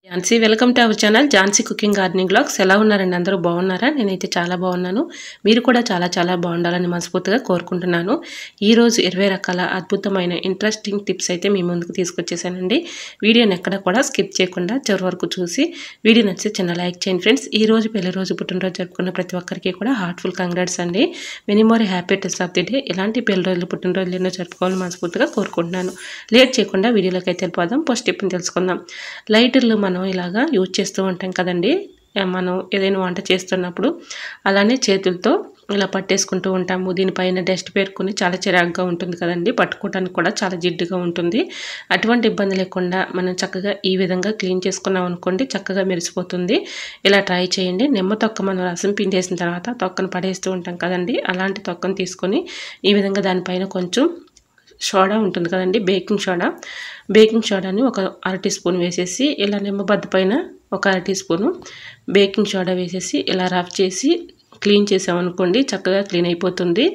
Jhansi welcome to our channel Jhansi cooking gardening vlogs. ఎలా ఉన్నారండి? అందరూ బాగున్నారా? నేనైతే చాలా బాగున్నాను. మీరు కూడా చాలా బాగుండాలని మనస్ఫూర్తిగా కోరుకుంటున్నాను. ఈరోజు 20 రకాల అద్భుతమైన ఇంట్రెస్టింగ్ టిప్స్ అయితే మీ ముందుకు తీసుకొచ్చేసానండి. వీడియోని ఎక్కడ కూడా స్కిప్ చేయకుండా చివరి వరకు చూసి వీడియో నచ్చితే చిన్న లైక్ చేయండి ఫ్రెండ్స్. ఈ రోజు పెళ్లి రోజు పుట్టినరోజు జరుపుకున్న ప్రతి ఒక్కరికి కూడా హార్ట్ఫుల్ కంగ్రాట్స్ అండి. Many more happy returns of the day. ఇలాంటి పెళ్లి రోజులు పుట్టినరోజులు ఎన్నో జరుపుకోవాలని మనస్ఫూర్తిగా కోరుకుంటున్నాను. లేట్ చేయకుండా వీడియోలోకి అయితే వెళ్ళిపోదాం. ఫస్ట్ టిప్ని తెలుసుకుందాం. లైటర్లు మనం ఇలాగా యూజ్ చేస్తూ ఉంటాం కదండి. మనం ఏదైనా వంట చేస్తున్నప్పుడు అలానే చేతులతో ఇలా పట్టేసుకుంటూ ఉంటాము. దీనిపైన డస్ట్ పేరుకుని చాలా చిరాకుగా ఉంటుంది కదండి. పట్టుకోవడానికి కూడా చాలా జిడ్డుగా ఉంటుంది. అటువంటి ఇబ్బంది లేకుండా మనం చక్కగా ఈ విధంగా క్లీన్ చేసుకున్నాం అనుకోండి, చక్కగా మెరిసిపోతుంది. ఇలా ట్రై చేయండి. నిమ్మ తొక్క మనం రసం పిండేసిన తర్వాత తొక్కను పడేస్తూ ఉంటాం కదండి. అలాంటి తొక్కను తీసుకొని ఈ విధంగా దానిపైన కొంచెం సోడా ఉంటుంది కదండి, బేకింగ్ సోడాని ఒక 1/2 టీ స్పూన్ వేసేసి ఇలా నిమ్మబద్ద పైన ఒక 1/2 టీ స్పూను బేకింగ్ సోడా వేసేసి ఇలా రఫ్ చేసి క్లీన్ చేసామనుకోండి, చక్కగా క్లీన్ అయిపోతుంది.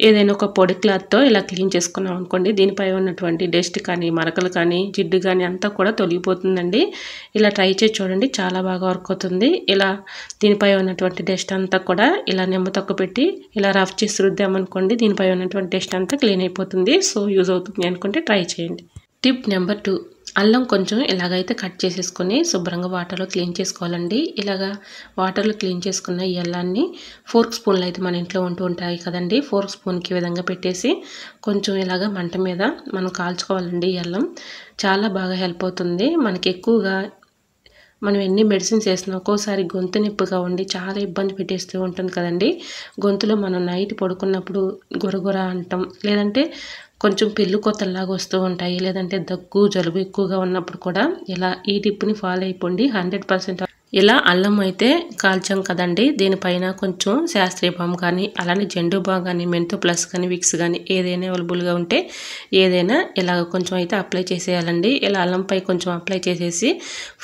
ఏదైనా ఒక పొడి క్లాత్తో ఇలా క్లీన్ చేసుకున్నాం అనుకోండి, దీనిపై ఉన్నటువంటి డస్ట్ కానీ మరకలు కానీ జిడ్డు కానీ అంతా కూడా తొలగిపోతుందండి. ఇలా ట్రై చేసి చూడండి, చాలా బాగా వర్క్ అవుతుంది. ఇలా దీనిపై ఉన్నటువంటి డస్ట్ అంతా కూడా ఇలా నిమ్మ తొక్క పెట్టి ఇలా రఫ్ చేసి రుద్దామనుకోండి, దీనిపై ఉన్నటువంటి డస్ట్ అంతా క్లీన్ అయిపోతుంది. సో యూజ్ అవుతుంది అనుకుంటే ట్రై చేయండి. టిప్ నెంబర్ 2, అల్లం కొంచెం ఇలాగైతే కట్ చేసేసుకొని శుభ్రంగా వాటర్లో క్లీన్ చేసుకోవాలండి. ఇలాగా వాటర్లో క్లీన్ చేసుకున్న ఈ అల్లాన్ని 4 స్పూన్లు అయితే మన ఇంట్లో ఉంటూ ఉంటాయి కదండి. 4 స్పూన్కి ఈ విధంగా పెట్టేసి కొంచెం ఇలాగ మంట మీద మనం కాల్చుకోవాలండి. ఈ అల్లం చాలా బాగా హెల్ప్ అవుతుంది. మనకి ఎక్కువగా మనం ఎన్ని మెడిసిన్స్ వేసినా ఒక్కోసారి గొంతు నొప్పిగా ఉండి చాలా ఇబ్బంది పెట్టేస్తూ ఉంటుంది కదండి. గొంతులో మనం నైట్ పడుకున్నప్పుడు గురగుర అంటాం, లేదంటే కొంచెం పెళ్ళు కొత్తలాగా వస్తూ ఉంటాయి, లేదంటే దగ్గు జలుబు ఎక్కువగా ఉన్నప్పుడు కూడా ఇలా ఈ టిప్ని ఫాలో అయిపోండి. 100% ఇలా అల్లం అయితే కాల్చాం కదండి, దీనిపైన కొంచెం శాస్త్రీయ బామ్ కానీ అలానే జెండు బామ్ కానీ మెంతో ప్లస్ కానీ విక్స్ కానీ ఏదైనా అవైలబుల్గా ఉంటే ఏదైనా ఇలా కొంచెం అయితే అప్లై చేసేయాలండి. ఇలా అల్లంపై కొంచెం అప్లై చేసేసి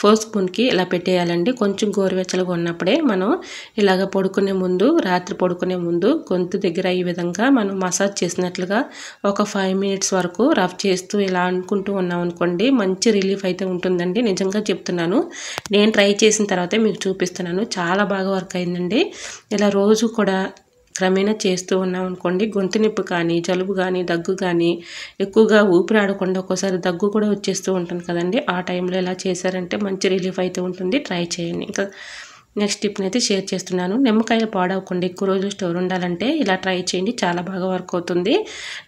4 స్పూన్కి ఇలా పెట్టేయాలండి. కొంచెం గోరువెచ్చలుగా ఉన్నప్పుడే మనం ఇలాగ రాత్రి పడుకునే ముందు గొంతు దగ్గర ఈ విధంగా మనం మసాజ్ చేసినట్లుగా ఒక 5 మినిట్స్ వరకు రఫ్ చేస్తూ ఇలా అనుకుంటూ ఉన్నాం అనుకోండి, మంచి రిలీఫ్ అయితే ఉంటుందండి. నిజంగా చెప్తున్నాను, నేను ట్రై చేసిన తర్వాత మీకు చూపిస్తున్నాను. చాలా బాగా వర్క్ అయిందండి. ఇలా రోజు కూడా క్రమేణా చేస్తూ ఉన్నాం అనుకోండి, గొంతు నొప్పి కానీ జలుబు కానీ దగ్గు కానీ ఎక్కువగా ఊపిరి ఆడకుండా ఒక్కోసారి దగ్గు కూడా వచ్చేస్తూ ఉంటుంది కదండి. ఆ టైంలో ఇలా చేశారంటే మంచి రిలీఫ్ అయితే ఉంటుంది. ట్రై చేయండి. ఇంకా నెక్స్ట్ టిప్ని అయితే షేర్ చేస్తున్నాను. నిమ్మకాయలు పాడవకుండా ఎక్కువ రోజులు స్టోర్ ఉండాలంటే ఇలా ట్రై చేయండి, చాలా బాగా వర్క్ అవుతుంది.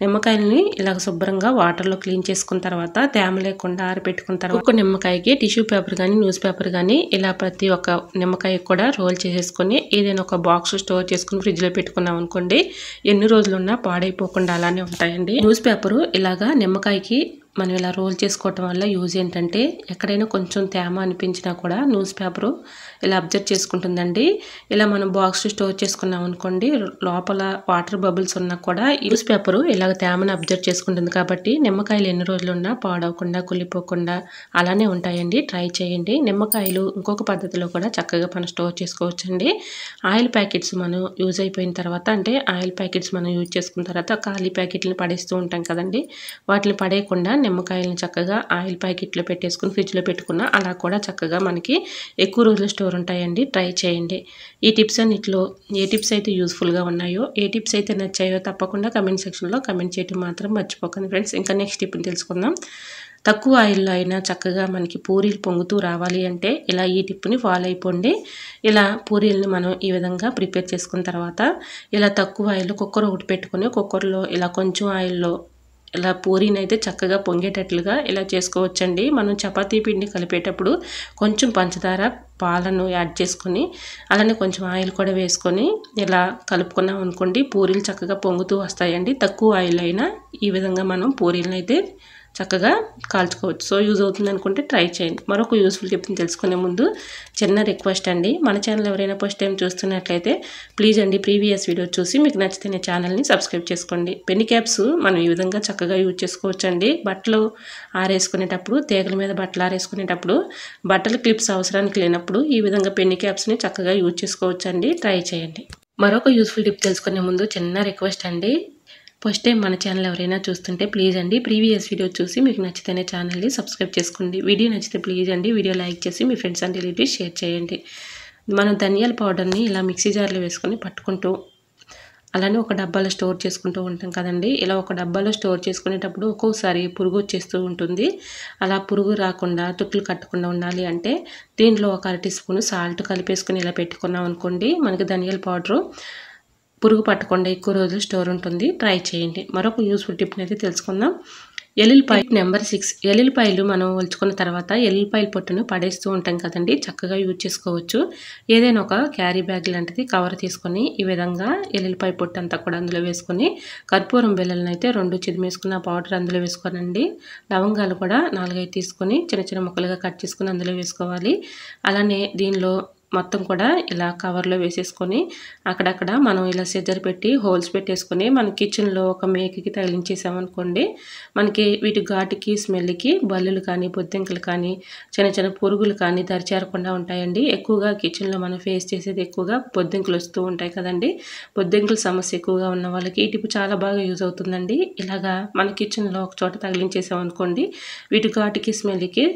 నిమ్మకాయలని ఇలా శుభ్రంగా వాటర్లో క్లీన్ చేసుకున్న తర్వాత తేమ లేకుండా ఆరబెట్టుకున్న తర్వాత ఒక నిమ్మకాయకి టిష్యూ పేపర్ కానీ న్యూస్ పేపర్ కానీ ఇలా ప్రతి ఒక్క నిమ్మకాయ కూడా రోల్ చేసేసుకొని ఏదైనా ఒక బాక్స్ స్టోర్ చేసుకుని ఫ్రిడ్జ్లో పెట్టుకున్నాం అనుకోండి, ఎన్ని రోజులున్నా పాడైపోకుండా అలానే ఉంటాయండి. న్యూస్ పేపరు ఇలాగా నిమ్మకాయకి మనం ఇలా రోల్ చేసుకోవటం వల్ల యూజ్ ఏంటంటే, ఎక్కడైనా కొంచెం తేమ అనిపించినా కూడా న్యూస్ పేపరు ఇలా అబ్జర్వ్ చేసుకుంటుందండి. ఇలా మనం బాక్స్ స్టోర్ చేసుకున్నాం అనుకోండి, లోపల వాటర్ బబుల్స్ ఉన్నా కూడా న్యూస్ పేపరు ఇలాగ తేమను అబ్జర్వ్ చేసుకుంటుంది. కాబట్టి నిమ్మకాయలు ఎన్ని రోజులున్నా పాడవకుండా కుళ్ళిపోకుండా అలానే ఉంటాయండి. ట్రై చేయండి. నిమ్మకాయలు ఇంకొక పద్ధతిలో కూడా చక్కగా మనం స్టోర్ చేసుకోవచ్చండి. ఆయిల్ ప్యాకెట్స్ మనం యూజ్ అయిపోయిన తర్వాత, అంటే ఆయిల్ ప్యాకెట్స్ మనం యూజ్ చేసుకున్న తర్వాత ఖాళీ ప్యాకెట్లను పడేస్తూ ఉంటాం కదండి, వాటిని పడేయకుండా నిమ్మకాయలను చక్కగా ఆయిల్ ప్యాకెట్లో పెట్టేసుకుని ఫ్రిడ్జ్లో పెట్టుకున్న అలా కూడా చక్కగా మనకి ఎక్కువ రోజులు స్టోర్ ఉంటాయండి. ట్రై చేయండి. ఈ టిప్స్ అన్నిటిలో ఏ టిప్స్ అయితే యూస్ఫుల్గా ఉన్నాయో, ఏ టిప్స్ అయితే నచ్చాయో తప్పకుండా కమెంట్ సెక్షన్లో కమెంట్ చేయడం మాత్రం మర్చిపోకండి ఫ్రెండ్స్. ఇంకా నెక్స్ట్ టిప్ని తెలుసుకుందాం. తక్కువ ఆయిల్లో అయినా చక్కగా మనకి పూరీలు పొంగుతూ రావాలి అంటే ఇలా ఈ టిప్ని ఫాలో అయిపోండి. ఇలా పూరీలను మనం ఈ విధంగా ప్రిపేర్ చేసుకున్న తర్వాత ఇలా తక్కువ ఆయిల్లో కుక్కర్ ఒకటి పెట్టుకుని కుక్కర్లో ఇలా కొంచెం ఆయిల్లో ఇలా పూరీని అయితే చక్కగా పొంగేటట్లుగా ఇలా చేసుకోవచ్చండి. మనం చపాతీ పిండి కలిపేటప్పుడు కొంచెం పంచదార పాలను యాడ్ చేసుకొని అలానే కొంచెం ఆయిల్ కూడా వేసుకొని ఇలా కలుపుకున్నాం అనుకోండి, పూరీలు చక్కగా పొంగుతూ వస్తాయండి. తక్కువ ఆయిల్ అయినా ఈ విధంగా మనం పూరీలను అయితే చక్కగా కాల్చుకోవచ్చు. సో యూజ్ అవుతుంది అనుకుంటే ట్రై చేయండి. మరొక యూస్ఫుల్ టిప్ని తెలుసుకునే ముందు చిన్న రిక్వెస్ట్ అండి, మన ఛానల్ ఎవరైనా ఫస్ట్ టైం చూస్తున్నట్లయితే ప్లీజ్ అండి ప్రీవియస్ వీడియో చూసి మీకు నచ్చితే ఛానల్ని సబ్స్క్రైబ్ చేసుకోండి. పెన్ని క్యాప్స్ మనం ఈ విధంగా చక్కగా యూజ్ చేసుకోవచ్చండి. బట్టలు ఆరేసుకునేటప్పుడు, తీగల మీద బట్టలు ఆరేసుకునేటప్పుడు బట్టల క్లిప్స్ అవసరానికి లేనప్పుడు ఈ విధంగా పెన్ని క్యాప్స్ని చక్కగా యూజ్ చేసుకోవచ్చండి. ట్రై చేయండి. మరొక యూస్ఫుల్ టిప్ తెలుసుకునే ముందు చిన్న రిక్వెస్ట్ అండి, ఫస్ట్ టైం మన ఛానల్ ఎవరైనా చూస్తుంటే ప్లీజ్ అండి ప్రీవియస్ వీడియో చూసి మీకు నచ్చితేనే ఛానల్ని సబ్స్క్రైబ్ చేసుకోండి. వీడియో నచ్చితే ప్లీజ్ అండి వీడియో లైక్ చేసి మీ ఫ్రెండ్స్ అండ్ రిలేటివ్స్ షేర్ చేయండి. మనం ధనియాల పౌడర్ని ఇలా మిక్సీ జార్లో వేసుకొని పట్టుకుంటూ అలానే ఒక డబ్బాలో స్టోర్ చేసుకుంటూ ఉంటాం కదండి. ఇలా ఒక డబ్బాలో స్టోర్ చేసుకునేటప్పుడు ఒక్కోసారి పురుగు వచ్చేస్తూ ఉంటుంది. అలా పురుగు రాకుండా తుట్లు కట్టకుండా ఉండాలి అంటే దీంట్లో ఒక అరటి స్పూన్ సాల్ట్ కలిపేసుకుని ఇలా పెట్టుకున్నాం అనుకోండి, మనకి ధనియాల పౌడరు పురుగు పట్టకుండా ఎక్కువ రోజులు స్టోర్ ఉంటుంది. ట్రై చేయండి. మరొక యూస్ఫుల్ టిప్ని అయితే తెలుసుకుందాం. ఎల్లుల్లిపాయ నెంబర్ 6. ఎల్లుల్లిపాయలు మనం ఒలుచుకున్న తర్వాత ఎల్లుల్లిపాయల పొట్టును పడేస్తూ ఉంటాం కదండి, చక్కగా యూజ్ చేసుకోవచ్చు. ఏదైనా ఒక క్యారీ బ్యాగ్ లాంటిది కవర్ తీసుకొని ఈ విధంగా ఎల్లుల్లిపాయ పొట్టు అంతా కూడా అందులో వేసుకొని కర్పూరం బిళ్ళలను అయితే 2 చిదిమేసుకున్న పౌడర్ అందులో వేసుకోనండి. లవంగాలు కూడా 4-5 తీసుకొని చిన్న చిన్న ముక్కలుగా కట్ చేసుకుని అందులో వేసుకోవాలి. అలానే దీనిలో మొత్తం కూడా ఇలా కవర్లో వేసేసుకొని అక్కడక్కడ మనం ఇలా సిజర్ పెట్టి హోల్స్ పెట్టేసుకొని మన కిచెన్లో ఒక మేకకి తగిలించేసామనుకోండి, మనకి వీటి ఘాటుకి స్మెల్కి బల్లులు కానీ బొద్దింకలు కానీ చిన్న చిన్న పురుగులు కానీ దరిచేరకుండా ఉంటాయండి. ఎక్కువగా కిచెన్లో మనం ఫేస్ చేసేది ఎక్కువగా బొద్దింకలు వస్తూ ఉంటాయి కదండి. బొద్దింకల సమస్య ఎక్కువగా ఉన్న వాళ్ళకి ఈ టిప్ చాలా బాగా యూజ్ అవుతుందండి. ఇలాగా మన కిచెన్లో ఒక చోట తగిలించేసామనుకోండి, వీటి ఘాటుకి స్మెల్కి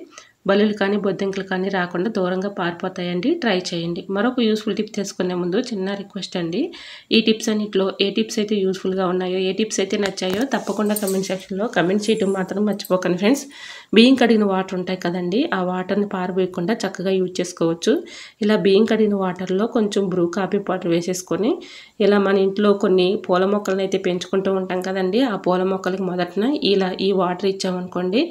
బల్లులు కానీ బొద్దింకలు కానీ రాకుండా దూరంగా పారిపోతాయండి. ట్రై చేయండి. మరొక యూస్ఫుల్ టిప్ తెలుసుకునే ముందు చిన్న రిక్వెస్ట్ అండి, ఈ టిప్స్ అన్నింటిలో ఏ టిప్స్ అయితే యూస్ఫుల్గా ఉన్నాయో, ఏ టిప్స్ అయితే నచ్చాయో తప్పకుండా కమెంట్ సెక్షన్లో కమెంట్ చేయడం మాత్రం మర్చిపోకండి ఫ్రెండ్స్. బియ్యం కడిగిన వాటర్ ఉంటాయి కదండి, ఆ వాటర్ని పారబోయకుండా చక్కగా యూజ్ చేసుకోవచ్చు. ఇలా బియ్యం కడిగిన వాటర్లో కొంచెం బ్రూ కాఫీ పౌడర్ వేసేసుకొని ఇలా మన ఇంట్లో కొన్ని పూల మొక్కలను అయితే పెంచుకుంటూ ఉంటాం కదండి, ఆ పూల మొక్కలకి మొదటన ఇలా ఈ వాటర్ ఇచ్చామనుకోండి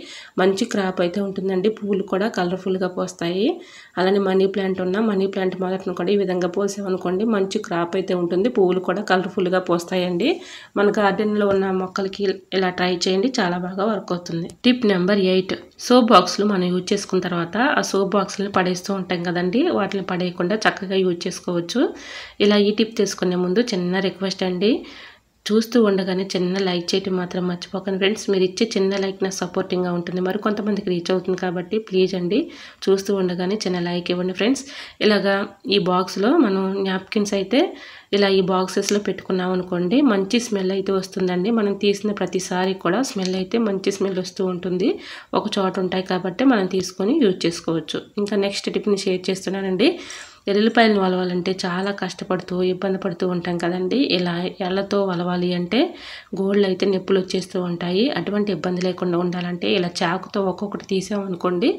మంచి క్రాప్ అయితే ఉంటుందండి. పువ్వులు కూడా కలర్ఫుల్గా పోస్తాయి. అలానే మనీ ప్లాంట్ ఉన్న మనీ ప్లాంట్ మొదటను కూడా ఈ విధంగా పోసామనుకోండి మంచి క్రాప్ అయితే ఉంటుంది. పువ్వులు కూడా కలర్ఫుల్గా పోస్తాయండి. మన గార్డెన్లో ఉన్న మొక్కలకి ఇలా ట్రై చేయండి, చాలా బాగా వర్క్ అవుతుంది. Tip number 8. సోప్ బాక్స్లు మనం యూజ్ చేసుకున్న తర్వాత ఆ సోప్ బాక్స్ని పడేస్తూ ఉంటాం కదండి, వాటిని పడేయకుండా చక్కగా యూజ్ చేసుకోవచ్చు. ఇలా ఈ టిప్ తీసుకునే ముందు చిన్న రిక్వెస్ట్ అండి, చూస్తూ ఉండగానే చిన్న లైక్ చేయటం మాత్రం మర్చిపోకండి ఫ్రెండ్స్. మీరు ఇచ్చే చిన్న లైక్ నాకు సపోర్టింగ్గా ఉంటుంది, మరి కొంతమందికి రీచ్ అవుతుంది కాబట్టి ప్లీజ్ అండి చూస్తూ ఉండగానే చిన్న లైక్ ఇవ్వండి ఫ్రెండ్స్. ఇలాగా ఈ బాక్స్లో మనం నాప్కిన్స్ అయితే ఇలా ఈ బాక్సెస్లో పెట్టుకున్నాం అనుకోండి మంచి స్మెల్ అయితే వస్తుందండి. మనం తీసిన ప్రతిసారి కూడా స్మెల్ అయితే మంచి స్మెల్ వస్తూ ఉంటుంది. ఒక చోట ఉంటాయి కాబట్టి మనం తీసుకొని యూజ్ చేసుకోవచ్చు. ఇంకా నెక్స్ట్ టిప్ని షేర్ చేస్తున్నానండి. ఎల్లుల్లిపాయలను వలవాలంటే చాలా కష్టపడుతూ ఇబ్బంది పడుతూ ఉంటాం కదండి. ఇలా ఎళ్ళతో వలవాలి అంటే గోళ్ళు అయితే నొప్పులు వచ్చేస్తూ ఉంటాయి. అటువంటి ఇబ్బంది లేకుండా ఉండాలంటే ఇలా చాకుతో ఒక్కొక్కటి తీసామనుకోండి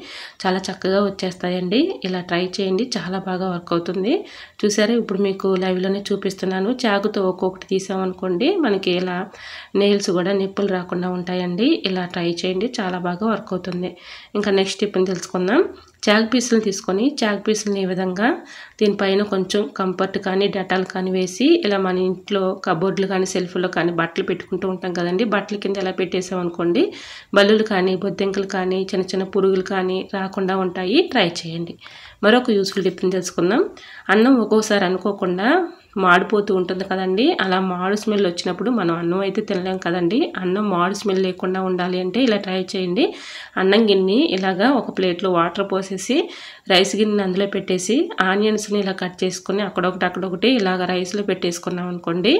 చాలా చక్కగా వచ్చేస్తాయండి. ఇలా ట్రై చేయండి, చాలా బాగా వర్క్ అవుతుంది. చూసారా, ఇప్పుడు మీకు లైవ్లోనే చూపిస్తున్నాను. చాకుతో ఒక్కొక్కటి తీసామనుకోండి మనకి ఇలా నెయిల్స్ కూడా నొప్పులు రాకుండా ఉంటాయండి. ఇలా ట్రై చేయండి, చాలా బాగా వర్క్ అవుతుంది. ఇంకా నెక్స్ట్ టిప్ని తెలుసుకుందాం. చాక్ పీసులను తీసుకొని చాక్ పీసులని ఈ విధంగా దీనిపైన కొంచెం కంఫర్ట్ కానీ డెటాల్ కానీ వేసి ఇలా మన ఇంట్లో కబోర్డులు కానీ సెల్ఫ్లో కానీ బట్టలు పెట్టుకుంటూ ఉంటాం కదండి, బట్టల కింద ఇలా పెట్టేసామనుకోండి బల్లులు కానీ బొద్దింకలు కానీ చిన్న చిన్న పురుగులు కానీ రాకుండా ఉంటాయి. ట్రై చేయండి. మరొక యూస్ఫుల్ టిప్ని తెలుసుకుందాం. అన్నం ఒక్కోసారి అనుకోకుండా మాడిపోతూ ఉంటుంది కదండి, అలా మాడు స్మెల్ వచ్చినప్పుడు మనం అన్నం అయితే తినలేం కదండి. అన్నం మాడు స్మెల్ లేకుండా ఉండాలి అంటే ఇలా ట్రై చేయండి. అన్నం గిన్నె ఇలాగా ఒక ప్లేట్లో వాటర్ పోసేసి రైస్ గిన్నెని అందులో పెట్టేసి ఆనియన్స్ని ఇలా కట్ చేసుకుని అక్కడొకటి ఇలాగ రైస్లో పెట్టేసుకున్నాం అనుకోండి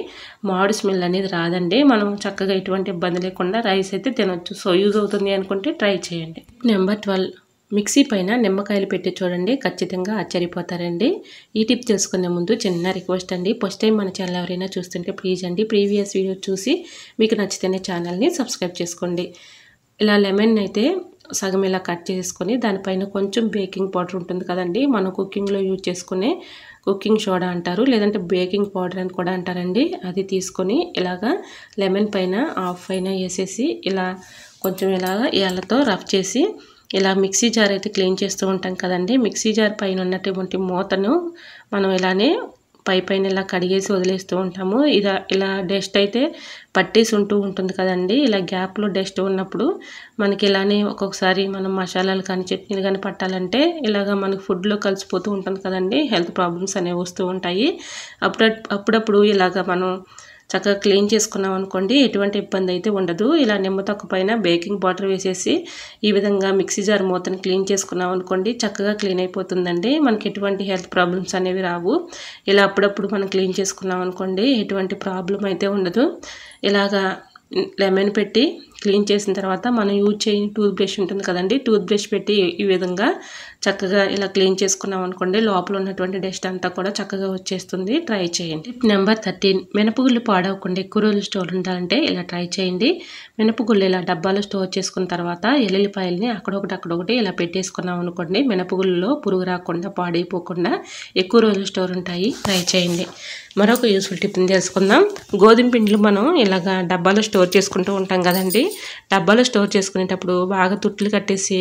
మాడు స్మెల్ అనేది రాదండి. మనం చక్కగా ఎటువంటి ఇబ్బంది లేకుండా రైస్ అయితే తినొచ్చు. సో యూజ్ అవుతుంది అనుకుంటే ట్రై చేయండి. నెంబర్ 12. మిక్సీ పైన నిమ్మకాయలు పెట్టి చూడండి, ఖచ్చితంగా ఆశ్చర్యపోతారండి. ఈ టిప్ తెలుసుకునే ముందు చిన్న రిక్వెస్ట్ అండి, ఫస్ట్ టైం మన ఛానల్ ఎవరైనా చూస్తుంటే ప్లీజ్ అండి ప్రీవియస్ వీడియో చూసి మీకు నచ్చితేనే ఛానల్ని సబ్స్క్రైబ్ చేసుకోండి. ఇలా లెమన్ అయితే సగం ఇలా కట్ చేసుకొని దానిపైన కొంచెం బేకింగ్ పౌడర్ ఉంటుంది కదండి, మనం కుకింగ్లో యూజ్ చేసుకునే కుకింగ్ సోడా అంటారు, లేదంటే బేకింగ్ పౌడర్ అని కూడా అంటారండి. అది తీసుకొని ఇలాగా లెమన్ పైన హాఫ్ పైన వేసేసి ఇలా కొంచెం ఇలాగా ఏళ్ళతో రఫ్ చేసి ఇలా మిక్సీ జార్ అయితే క్లీన్ చేస్తూ ఉంటాం కదండి, మిక్సీ జార్ పైన ఉన్నటువంటి మూతను మనం ఇలానే పైన ఇలా కడిగేసి వదిలేస్తూ ఉంటాము. ఇలా డస్ట్ అయితే పట్టేసి ఉంటుంది కదండి. ఇలా గ్యాప్లో డస్ట్ ఉన్నప్పుడు మనకి ఇలానే ఒక్కొక్కసారి మనం మసాలాలు కానీ చట్నీలు కానీ పట్టాలంటే ఇలాగ మనకి ఫుడ్లో కలిసిపోతూ ఉంటుంది కదండి, హెల్త్ ప్రాబ్లమ్స్ అనేవి వస్తూ ఉంటాయి. అప్పుడప్పుడు ఇలాగ మనం చక్కగా క్లీన్ చేసుకున్నాం అనుకోండి ఎటువంటి ఇబ్బంది అయితే ఉండదు. ఇలా నిమ్మ తొక్క పైన బేకింగ్ పౌడర్ వేసేసి ఈ విధంగా మిక్సీ జార్ మూతను క్లీన్ చేసుకున్నాం అనుకోండి చక్కగా క్లీన్ అయిపోతుందండి. మనకి ఎటువంటి హెల్త్ ప్రాబ్లమ్స్ అనేవి రావు. ఇలా అప్పుడప్పుడు మనం క్లీన్ చేసుకున్నాం అనుకోండి ఎటువంటి ప్రాబ్లం అయితే ఉండదు. ఇలాగా లెమన్ పెట్టి క్లీన్ చేసిన తర్వాత మనం యూజ్ చేయని టూత్ బ్రష్ ఉంటుంది కదండి, టూత్ బ్రష్ పెట్టి ఈ విధంగా చక్కగా ఇలా క్లీన్ చేసుకున్నాం అనుకోండి, లోపల ఉన్నటువంటి డస్ట్ అంతా కూడా చక్కగా వచ్చేస్తుంది. ట్రై చేయండి. టిప్ నెంబర్ 13, మినపగుళ్ళు పాడవకుండా ఎక్కువ రోజులు స్టోర్ ఉండాలంటే ఇలా ట్రై చేయండి. మినపగుళ్ళు ఇలా డబ్బాలో స్టోర్ చేసుకున్న తర్వాత ఎల్లుల్లిపాయలని అక్కడొకటి ఇలా పెట్టేసుకున్నాం అనుకోండి, మినపగుళ్ళలో పురుగు రాకుండా పాడైపోకుండా ఎక్కువ రోజులు స్టోర్ ఉంటాయి. ట్రై చేయండి. మరొక యూస్ఫుల్ టిప్ని తెలుసుకుందాం. గోధుమ పిండిలు మనం ఇలాగా డబ్బాలో స్టోర్ చేసుకుంటూ ఉంటాం కదండి, డబ్బాలో స్టోర్ చేసుకునేటప్పుడు బాగా తుట్లు కట్టేసి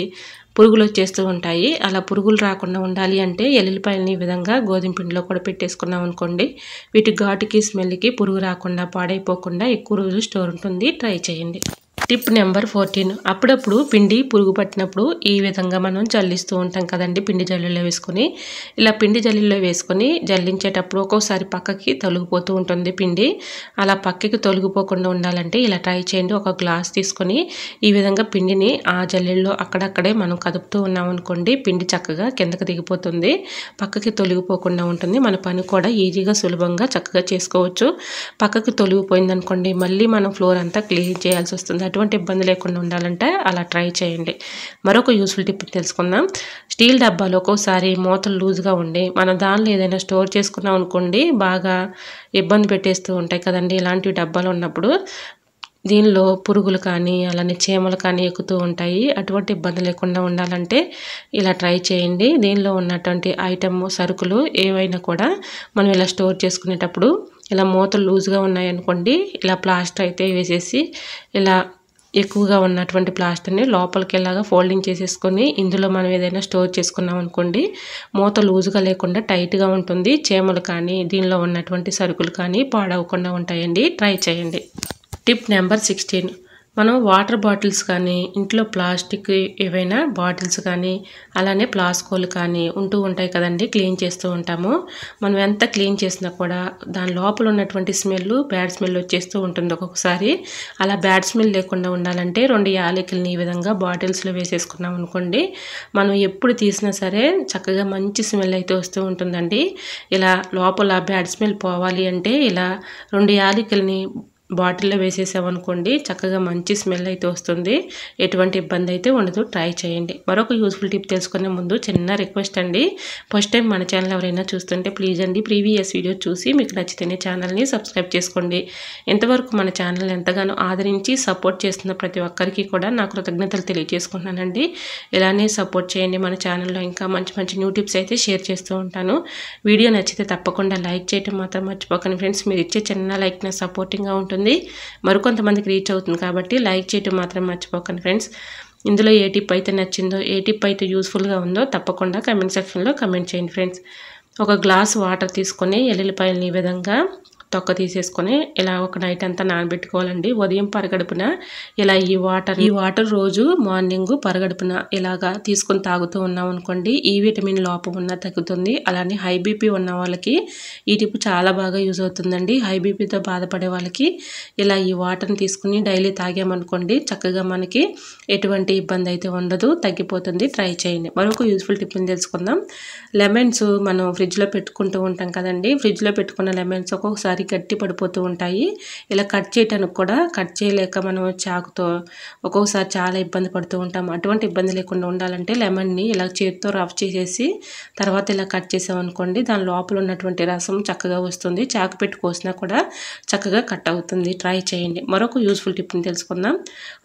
పురుగులు వచ్చేస్తూ ఉంటాయి. అలా పురుగులు రాకుండా ఉండాలి అంటే ఎల్లుల్లిపాయలని ఈ విధంగా గోధుమ పిండిలో కూడా పెట్టేసుకున్నాం అనుకోండి, వీటి ఘాటుకి స్మెల్కి పురుగు రాకుండా పాడైపోకుండా ఎక్కువ రోజులు స్టోర్ ఉంటుంది. ట్రై చేయండి. టిప్ నెంబర్ 14, అప్పుడప్పుడు పిండి పురుగు పట్టినప్పుడు ఈ విధంగా మనం జల్లిస్తూ ఉంటాం కదండి, పిండి జల్లీలో వేసుకొని. ఇలా పిండి జల్లీలో వేసుకొని జల్లించేటప్పుడు ఒక్కోసారి పక్కకి తొలగిపోతూ ఉంటుంది పిండి. అలా పక్కకి తొలగిపోకుండా ఉండాలంటే ఇలా ట్రై చేయండి. ఒక గ్లాస్ తీసుకొని ఈ విధంగా పిండిని ఆ జల్లీలో అక్కడక్కడే మనం కదుపుతూ ఉన్నాం అనుకోండి, పిండి చక్కగా కిందకి దిగిపోతుంది, పక్కకి తొలగిపోకుండా ఉంటుంది. మన పని కూడా ఈజీగా సులభంగా చక్కగా చేసుకోవచ్చు. పక్కకి తొలగిపోయింది అనుకోండి, మళ్ళీ మనం ఫ్లోర్ అంతా క్లీన్ చేయాల్సి వస్తుంది. ఎటువంటి ఇబ్బంది లేకుండా ఉండాలంటే అలా ట్రై చేయండి. మరొక యూస్ఫుల్ టిప్ తెలుసుకుందాం. స్టీల్ డబ్బాలో ఒక్కోసారి మూతలు లూజ్గా ఉండి మనం దానిలో ఏదైనా స్టోర్ చేసుకున్నాం అనుకోండి, బాగా ఇబ్బంది పెట్టేస్తూ ఉంటాయి కదండి ఇలాంటి డబ్బాలు ఉన్నప్పుడు. దీనిలో పురుగులు కానీ అలానే చీమలు కానీ ఎక్కుతూ ఉంటాయి. అటువంటి ఇబ్బంది లేకుండా ఉండాలంటే ఇలా ట్రై చేయండి. దీనిలో ఉన్నటువంటి ఐటమ్ సరుకులు ఏవైనా కూడా మనం ఇలా స్టోర్ చేసుకునేటప్పుడు ఇలా మూతలు లూజ్గా ఉన్నాయనుకోండి, ఇలా ప్లాస్టర్ అయితే వేసేసి ఇలా ఎక్కువగా ఉన్నటువంటి ప్లాస్టర్ని లోపలికి ఇలాగా ఫోల్డింగ్ చేసేసుకొని ఇందులో మనం ఏదైనా స్టోర్ చేసుకున్నాం అనుకోండి, మూత లూజ్గా లేకుండా టైట్గా ఉంటుంది. చీమలు కానీ దీనిలో ఉన్నటువంటి సరుకులు కానీ పాడవకుండా ఉంటాయండి. ట్రై చేయండి. టిప్ నెంబర్ 16, మనం వాటర్ బాటిల్స్ కానీ ఇంట్లో ప్లాస్టిక్ ఏవైనా బాటిల్స్ కానీ అలానే ప్లాస్కోలు కానీ ఉంటూ ఉంటాయి కదండి, క్లీన్ చేస్తూ ఉంటాము. మనం ఎంత క్లీన్ చేసినా కూడా దాని లోపల ఉన్నటువంటి స్మెల్ బ్యాడ్ స్మెల్ వచ్చేస్తూ ఉంటుంది ఒక్కొక్కసారి. అలా బ్యాడ్ స్మెల్ లేకుండా ఉండాలంటే 2 యాలకులని ఈ విధంగా బాటిల్స్లో వేసేసుకున్నాం అనుకోండి, మనం ఎప్పుడు తీసినా సరే చక్కగా మంచి స్మెల్ అయితే వస్తూ ఉంటుందండి. ఇలా లోపల బ్యాడ్ స్మెల్ పోవాలి అంటే ఇలా 2 యాలకులని బాటిల్లో వేసేసామనుకోండి, చక్కగా మంచి స్మెల్ అయితే వస్తుంది. ఎటువంటి ఇబ్బంది అయితే ఉండదు. ట్రై చేయండి. మరొక యూస్ఫుల్ టిప్ తెలుసుకునే ముందు చిన్న రిక్వెస్ట్ అండి, ఫస్ట్ టైం మన ఛానల్ ఎవరైనా చూస్తుంటే ప్లీజ్ అండి ప్రీవియస్ వీడియో చూసి మీకు నచ్చితేనే ఛానల్ని సబ్స్క్రైబ్ చేసుకోండి. ఇంతవరకు మన ఛానల్ ఎంతగానో ఆదరించి సపోర్ట్ చేస్తున్న ప్రతి ఒక్కరికి కూడా నా కృతజ్ఞతలు తెలియజేసుకుంటున్నానండి. ఇలానే సపోర్ట్ చేయండి. మన ఛానల్లో ఇంకా మంచి మంచి న్యూ టిప్స్ అయితే షేర్ చేస్తూ ఉంటాను. వీడియో నచ్చితే తప్పకుండా లైక్ చేయడం మాత్రం మర్చిపోకండి ఫ్రెండ్స్. మీరు ఇచ్చే చిన్న లైక్ నా సపోర్టింగ్గా ఉంటుంది, మరికొంతమందికి రీచ్ అవుతుంది కాబట్టి లైక్ చేయటం మాత్రం మర్చిపోకండి ఫ్రెండ్స్. ఇందులో ఏ టిప్ అయితే నచ్చిందో, ఏ టిప్ అయితే యూస్ఫుల్గా ఉందో తప్పకుండా కమెంట్ సెక్షన్లో కమెంట్ చేయండి ఫ్రెండ్స్. ఒక గ్లాస్ వాటర్ తీసుకొని ఎల్లుల్లిపాయలని ఈ విధంగా తొక్క తీసేసుకొని ఇలా ఒక నైట్ అంతా నానబెట్టుకోవాలండి. ఉదయం పరగడుపున ఇలా ఈ వాటర్ రోజు మార్నింగ్ పరగడుపున ఇలాగా తీసుకొని తాగుతూ ఉన్నాం అనుకోండి, ఈ విటమిన్ లోపం ఉన్న తగ్గుతుంది. అలానే హై బీపీ ఉన్న వాళ్ళకి ఈ టిప్ చాలా బాగా యూజ్ అవుతుందండి. హై బీపీతో బాధపడే వాళ్ళకి ఇలా ఈ వాటర్ని తీసుకుని డైలీ తాగామనుకోండి, చక్కగా మనకి ఎటువంటి ఇబ్బంది అయితే ఉండదు, తగ్గిపోతుంది. ట్రై చేయండి. మరొక యూస్ఫుల్ టిప్ని తెలుసుకుందాం. లెమన్స్ మనం ఫ్రిడ్జ్లో పెట్టుకుంటూ ఉంటాం కదండి, ఫ్రిడ్జ్లో పెట్టుకున్న లెమన్స్ ఒక్కొక్కసారి గట్టి పడిపోతూ ఉంటాయి. ఇలా కట్ చేయడానికి కూడా కట్ చేయలేక మనం చాకుతో ఒక్కొక్కసారి చాలా ఇబ్బంది పడుతూ ఉంటాం. అటువంటి ఇబ్బంది లేకుండా ఉండాలంటే లెమన్ని ఇలా చేతితో రఫ్ చేసేసి తర్వాత ఇలా కట్ చేసామనుకోండి, దాని లోపల ఉన్నటువంటి రసం చక్కగా వస్తుంది. చాకు పెట్టి కోసినా కూడా చక్కగా కట్ అవుతుంది. ట్రై చేయండి. మరొక యూస్ఫుల్ టిప్ని తెలుసుకుందాం.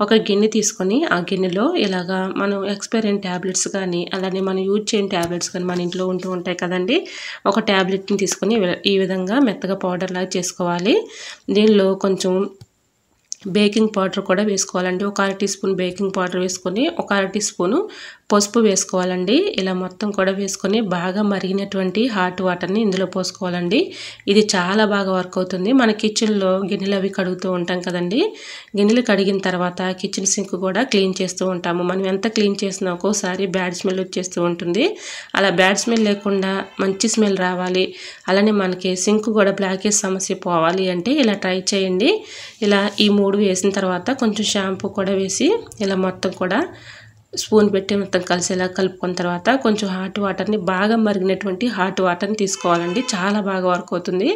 ఒక గిన్నె తీసుకొని ఆ గిన్నెలో ఇలాగా మనం ఎక్స్పైర్ అయిన ట్యాబ్లెట్స్ కానీ అలానే మనం యూజ్ చేయని ట్యాబ్లెట్స్ కానీ మన ఇంట్లో ఉంటూ ఉంటాయి కదండి, ఒక ట్యాబ్లెట్ని తీసుకొని ఈ విధంగా మెత్తగా పౌడర్ లాగా చేసుకోవాలి. దీనిలో కొంచెం బేకింగ్ పౌడర్ కూడా వేసుకోవాలండి. ఒక 1/2 టీ స్పూన్ బేకింగ్ పౌడర్ వేసుకొని ఒక 1/2 టీ స్పూను పసుపు వేసుకోవాలండి. ఇలా మొత్తం కూడా వేసుకొని బాగా మరిగినటువంటి హాట్ వాటర్ని ఇందులో పోసుకోవాలండి. ఇది చాలా బాగా వర్క్ అవుతుంది. మన కిచెన్లో గిన్నెలు అవి కడుగుతూ ఉంటాం కదండి, గిన్నెలు కడిగిన తర్వాత కిచెన్ సింక్ కూడా క్లీన్ చేస్తూ ఉంటాము. మనం ఎంత క్లీన్ చేసినా ఒక్కోసారి బ్యాడ్ స్మెల్ వచ్చేస్తూ ఉంటుంది. అలా బ్యాడ్ స్మెల్ లేకుండా మంచి స్మెల్ రావాలి, అలానే మనకి సింక్ కూడా బ్లాకేజ్ సమస్య పోవాలి అంటే ఇలా ట్రై చేయండి. ఇలా ఈ 3 వేసిన తర్వాత కొంచెం షాంపూ కూడా వేసి ఇలా మొత్తం కూడా స్పూన్ పెట్టి మొత్తం కలిసేలా కలుపుకున్న తర్వాత కొంచెం హాట్ వాటర్ని బాగా మరిగినటువంటి హాట్ వాటర్ని తీసుకోవాలండి. చాలా బాగా వర్క్ అవుతుంది.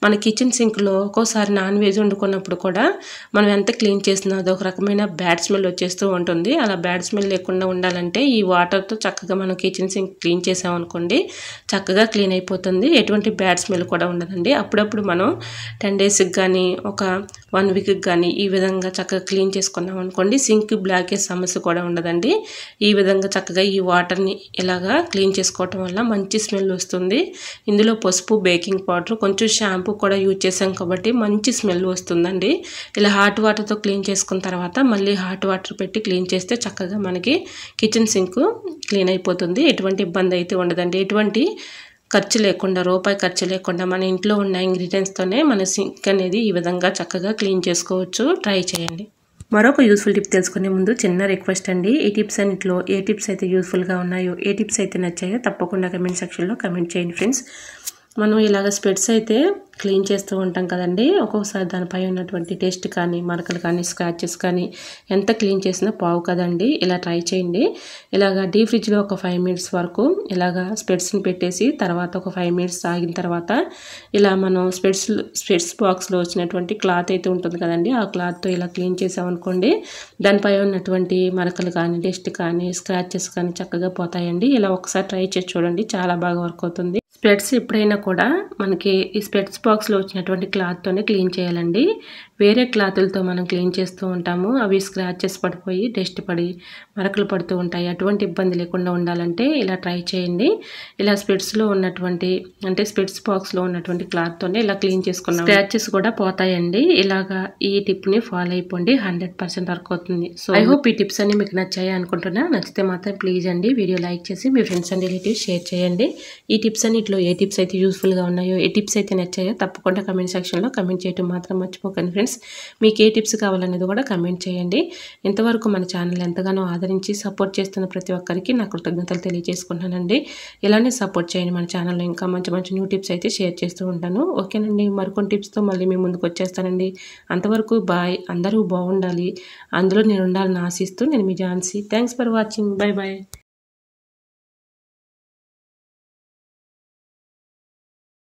మన కిచెన్ సింక్లో ఒక్కోసారి నాన్ వెజ్ వండుకున్నప్పుడు కూడా మనం ఎంత క్లీన్ చేసినా అదొక రకమైన బ్యాడ్ స్మెల్ వచ్చేస్తూ ఉంటుంది. అలా బ్యాడ్ స్మెల్ లేకుండా ఉండాలంటే ఈ వాటర్తో చక్కగా మనం కిచెన్ సింక్ క్లీన్ చేసామనుకోండి, చక్కగా క్లీన్ అయిపోతుంది. ఎటువంటి బ్యాడ్ స్మెల్ కూడా ఉండదండి. అప్పుడప్పుడు మనం 10 డేస్కి కానీ ఒక 1 వీక్కి కానీ ఈ విధంగా చక్కగా క్లీన్ చేసుకున్నాం అనుకోండి, సింక్ బ్లాకేజ్ సమస్య కూడా ఉండదండి. ఈ విధంగా చక్కగా ఈ వాటర్ని ఇలాగా క్లీన్ చేసుకోవటం వల్ల మంచి స్మెల్ వస్తుంది. ఇందులో పసుపు, బేకింగ్ పౌడర్, కొంచెం షాంపూ కూడా యూజ్ చేసాం కాబట్టి మంచి స్మెల్ వస్తుందండి. ఇలా హాట్ వాటర్తో క్లీన్ చేసుకున్న తర్వాత మళ్ళీ హాట్ వాటర్ పెట్టి క్లీన్ చేస్తే చక్కగా మనకి కిచెన్ సింక్ క్లీన్ అయిపోతుంది. ఎటువంటి ఇబ్బంది అయితే ఉండదండి. ఎటువంటి ఖర్చు లేకుండా, రూపాయి ఖర్చు లేకుండా మన ఇంట్లో ఉన్న ఇంగ్రీడియంట్స్తోనే మన సింక్ అనేది ఈ విధంగా చక్కగా క్లీన్ చేసుకోవచ్చు. ట్రై చేయండి. మరొక యూస్ఫుల్ టిప్ తెలుసుకునే ముందు చిన్న రిక్వెస్ట్ అండి. ఈ టిప్స్ అన్నింటిలో ఏ టిప్స్ అయితే యూస్ఫుల్గా ఉన్నాయో, ఏ టిప్స్ అయితే నచ్చాయో తప్పకుండా కమెంట్ సెక్షన్లో కమెంట్ చేయండి ఫ్రెండ్స్. మనం ఇలాగ స్పెట్స్ అయితే క్లీన్ చేస్తూ ఉంటాం కదండి. ఒక్కొక్కసారి దానిపై ఉన్నటువంటి టెస్ట్ కానీ, మరకలు కానీ, స్క్రాచెస్ కానీ ఎంత క్లీన్ చేసినా పోవు కదండి. ఇలా ట్రై చేయండి. ఇలాగ డీప్ ఫ్రిడ్జ్లో ఒక 5 మినిట్స్ వరకు ఇలాగ స్పెట్స్ని పెట్టేసి తర్వాత ఒక 5 మినిట్స్ ఆగిన తర్వాత ఇలా మనం స్పెట్స్ బాక్స్లో వచ్చినటువంటి క్లాత్ అయితే ఉంటుంది కదండి, ఆ క్లాత్తో ఇలా క్లీన్ చేసామనుకోండి, దానిపై ఉన్నటువంటి మరకలు కానీ, డస్ట్ కానీ, స్క్రాచెస్ కానీ చక్కగా పోతాయండి. ఇలా ఒకసారి ట్రై చేసి చూడండి, చాలా బాగా వర్క్ అవుతుంది. స్పెట్స్ ఎప్పుడైనా కూడా మనకి ఈ స్పెట్స్ బాక్స్లో వచ్చినటువంటి క్లాత్తోనే క్లీన్ చేయాలండి. వేరే క్లాతులతో మనం క్లీన్ చేస్తూ ఉంటాము, అవి స్క్రాచెస్ పడిపోయి డస్ట్ పడి మరకలు పడుతూ ఉంటాయి. అటువంటి ఇబ్బంది లేకుండా ఉండాలంటే ఇలా ట్రై చేయండి. ఇలా స్పెట్స్లో ఉన్నటువంటి అంటే స్పెట్స్ బాక్స్లో ఉన్నటువంటి క్లాత్తోనే ఇలా క్లీన్ చేసుకున్నాం, స్క్రాచెస్ కూడా పోతాయండి. ఇలాగా ఈ టిప్ని ఫాలో అయిపోండి, 100% వర్క్ అవుతుంది. సో ఐ హోప్ ఈ టిప్స్ అన్ని మీకు నచ్చాయి అనుకుంటున్నా. నచ్చితే మాత్రం ప్లీజ్ అండి వీడియో లైక్ చేసి మీ ఫ్రెండ్స్ అండ్ రిలేటివ్స్ షేర్ చేయండి. ఈ టిప్స్ అన్నింటిలో ఏ టిప్స్ అయితే యూస్ఫుల్గా ఉన్నాయో, ఏ టిప్స్ అయితే నచ్చాయో తప్పకుండా కమెంట్ సెక్షన్లో కమెంట్ చేయడం మాత్రం మర్చిపోకండి ఫ్రెండ్స్. మీకు ఏ టిప్స్ కావాలనేది కూడా కమెంట్ చేయండి. ఇంతవరకు మన ఛానల్ ఎంతగానో ఆదరించి సపోర్ట్ చేస్తున్న ప్రతి ఒక్కరికి నా కృతజ్ఞతలు తెలియజేసుకుంటానండి. ఇలానే సపోర్ట్ చేయండి. మన ఛానల్లో ఇంకా మంచి మంచి న్యూ టిప్స్ అయితే షేర్ చేస్తూ ఉంటాను. ఓకేనండి, మరికొన్ని టిప్స్తో మళ్ళీ మీ ముందుకు వచ్చేస్తానండి. అంతవరకు బాయ్. అందరూ బాగుండాలి, అందులో నేను ఉండాలని ఆశిస్తూ నేను మీ Jhansi. Thanks for watching. Bye bye.